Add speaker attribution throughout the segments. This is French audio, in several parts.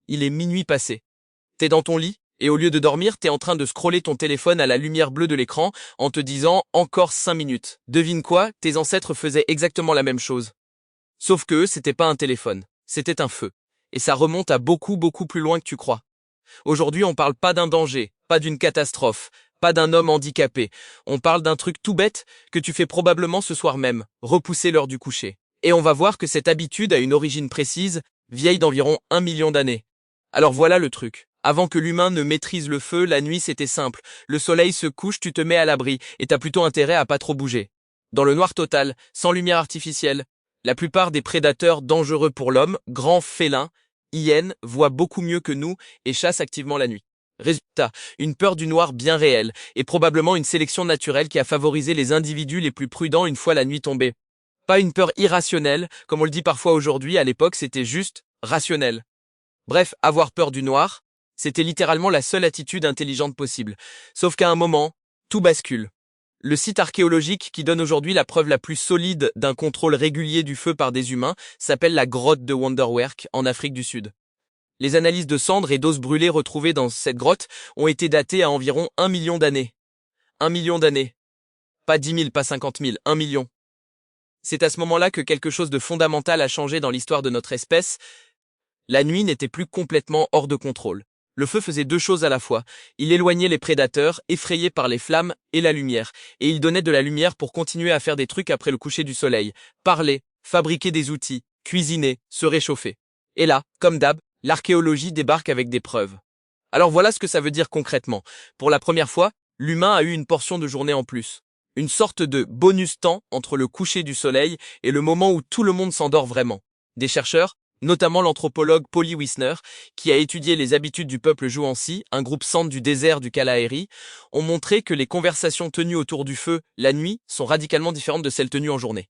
Speaker 1: il est minuit passé. T'es dans ton lit, et au lieu de dormir, t'es en train de scroller ton téléphone à la lumière bleue de l'écran en te disant « encore 5 minutes ». Devine quoi, tes ancêtres faisaient exactement la même chose. Sauf que eux, c'était pas un téléphone, c'était un feu. Et ça remonte à beaucoup plus loin que tu crois. Aujourd'hui, on parle pas d'un danger, pas d'une catastrophe, pas d'un homme handicapé. On parle d'un truc tout bête que tu fais probablement ce soir même, repousser l'heure du coucher. Et on va voir que cette habitude a une origine précise, vieille d'environ 1 million d'années. Alors voilà le truc. Avant que l'humain ne maîtrise le feu, la nuit c'était simple. Le soleil se couche, tu te mets à l'abri, et t'as plutôt intérêt à pas trop bouger. Dans le noir total, sans lumière artificielle, la plupart des prédateurs dangereux pour l'homme, grands félins, hyènes, voient beaucoup mieux que nous et chassent activement la nuit. Résultat, une peur du noir bien réelle, et probablement une sélection naturelle qui a favorisé les individus les plus prudents une fois la nuit tombée. Pas une peur irrationnelle, comme on le dit parfois aujourd'hui, à l'époque c'était juste rationnel. Bref, avoir peur du noir, c'était littéralement la seule attitude intelligente possible. Sauf qu'à un moment, tout bascule. Le site archéologique qui donne aujourd'hui la preuve la plus solide d'un contrôle régulier du feu par des humains s'appelle la grotte de Wonderwerk en Afrique du Sud. Les analyses de cendres et d'os brûlés retrouvées dans cette grotte ont été datées à environ 1 million d'années. 1 million d'années. Pas 10 000, pas 50 000, 1 million. C'est à ce moment-là que quelque chose de fondamental a changé dans l'histoire de notre espèce. La nuit n'était plus complètement hors de contrôle. Le feu faisait deux choses à la fois. Il éloignait les prédateurs, effrayés par les flammes et la lumière, et il donnait de la lumière pour continuer à faire des trucs après le coucher du soleil. Parler, fabriquer des outils, cuisiner, se réchauffer. Et là, comme d'hab, l'archéologie débarque avec des preuves. Alors voilà ce que ça veut dire concrètement. Pour la première fois, l'humain a eu une portion de journée en plus. Une sorte de bonus temps entre le coucher du soleil et le moment où tout le monde s'endort vraiment. Des chercheurs, notamment l'anthropologue Polly Wisner, qui a étudié les habitudes du peuple Jouansi, un groupe centre du désert du Kalahari, ont montré que les conversations tenues autour du feu, la nuit, sont radicalement différentes de celles tenues en journée.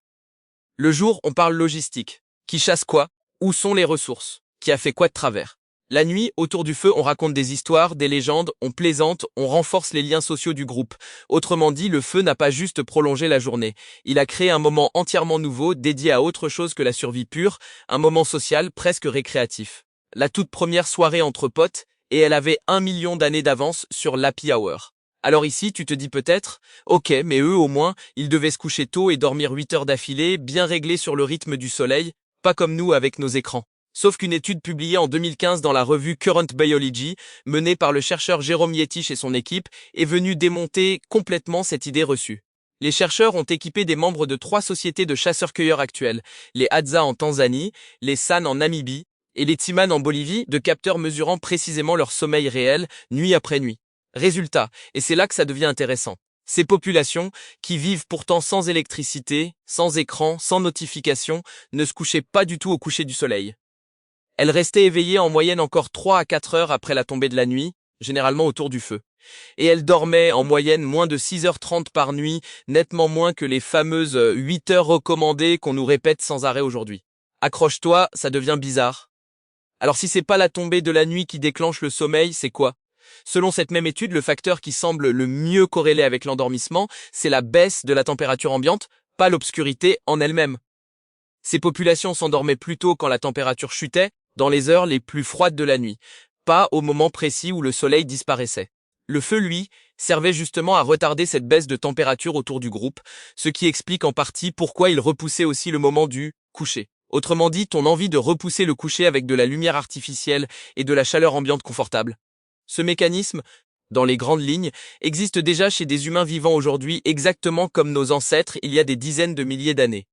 Speaker 1: Le jour, on parle logistique. Qui chasse quoi? Où sont les ressources? Qui a fait quoi de travers? La nuit, autour du feu, on raconte des histoires, des légendes, on plaisante, on renforce les liens sociaux du groupe. Autrement dit, le feu n'a pas juste prolongé la journée. Il a créé un moment entièrement nouveau, dédié à autre chose que la survie pure, un moment social presque récréatif. La toute première soirée entre potes, et elle avait 1 million d'années d'avance sur l'happy hour. Alors ici, tu te dis peut-être, ok, mais eux au moins, ils devaient se coucher tôt et dormir 8 heures d'affilée, bien réglés sur le rythme du soleil, pas comme nous avec nos écrans. Sauf qu'une étude publiée en 2015 dans la revue Current Biology, menée par le chercheur Jérôme Yettich et son équipe, est venue démonter complètement cette idée reçue. Les chercheurs ont équipé des membres de 3 sociétés de chasseurs-cueilleurs actuelles, les Hadza en Tanzanie, les San en Namibie et les Timan en Bolivie, de capteurs mesurant précisément leur sommeil réel, nuit après nuit. Résultat, et c'est là que ça devient intéressant. Ces populations, qui vivent pourtant sans électricité, sans écran, sans notification, ne se couchaient pas du tout au coucher du soleil. Elles restaient éveillées en moyenne encore 3 à 4 heures après la tombée de la nuit, généralement autour du feu. Et elles dormaient en moyenne moins de 6h30 par nuit, nettement moins que les fameuses 8 heures recommandées qu'on nous répète sans arrêt aujourd'hui. Accroche-toi, ça devient bizarre. Alors si c'est pas la tombée de la nuit qui déclenche le sommeil, c'est quoi? Selon cette même étude, le facteur qui semble le mieux corrélé avec l'endormissement, c'est la baisse de la température ambiante, pas l'obscurité en elle-même. Ces populations s'endormaient plutôt quand la température chutait, dans les heures les plus froides de la nuit, pas au moment précis où le soleil disparaissait. Le feu, lui, servait justement à retarder cette baisse de température autour du groupe, ce qui explique en partie pourquoi il repoussait aussi le moment du coucher. Autrement dit, ton envie de repousser le coucher avec de la lumière artificielle et de la chaleur ambiante confortable. Ce mécanisme, dans les grandes lignes, existe déjà chez des humains vivants aujourd'hui exactement comme nos ancêtres il y a des dizaines de milliers d'années.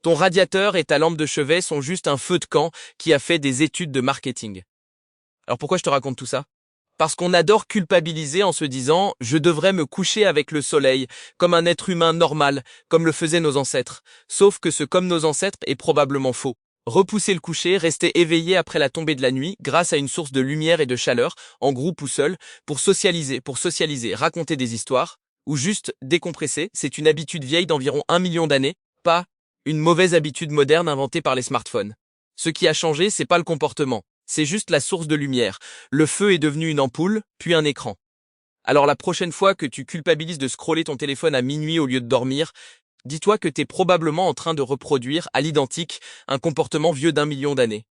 Speaker 1: Ton radiateur et ta lampe de chevet sont juste un feu de camp qui a fait des études de marketing. Alors pourquoi je te raconte tout ça? Parce qu'on adore culpabiliser en se disant « je devrais me coucher avec le soleil, comme un être humain normal, comme le faisaient nos ancêtres ». Sauf que ce « comme nos ancêtres » est probablement faux. Repousser le coucher, rester éveillé après la tombée de la nuit, grâce à une source de lumière et de chaleur, en groupe ou seul, pour socialiser, raconter des histoires, ou juste décompresser, c'est une habitude vieille d'environ 1 million d'années, pas une mauvaise habitude moderne inventée par les smartphones. Ce qui a changé, c'est pas le comportement, c'est juste la source de lumière. Le feu est devenu une ampoule, puis un écran. Alors la prochaine fois que tu culpabilises de scroller ton téléphone à minuit au lieu de dormir, dis-toi que t'es probablement en train de reproduire, à l'identique, un comportement vieux d'1 million d'années.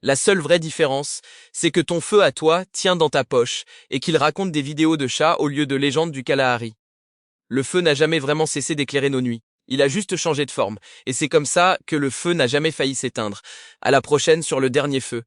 Speaker 1: La seule vraie différence, c'est que ton feu à toi tient dans ta poche et qu'il raconte des vidéos de chats au lieu de légendes du Kalahari. Le feu n'a jamais vraiment cessé d'éclairer nos nuits. Il a juste changé de forme. Et c'est comme ça que le feu n'a jamais failli s'éteindre. À la prochaine sur le dernier feu.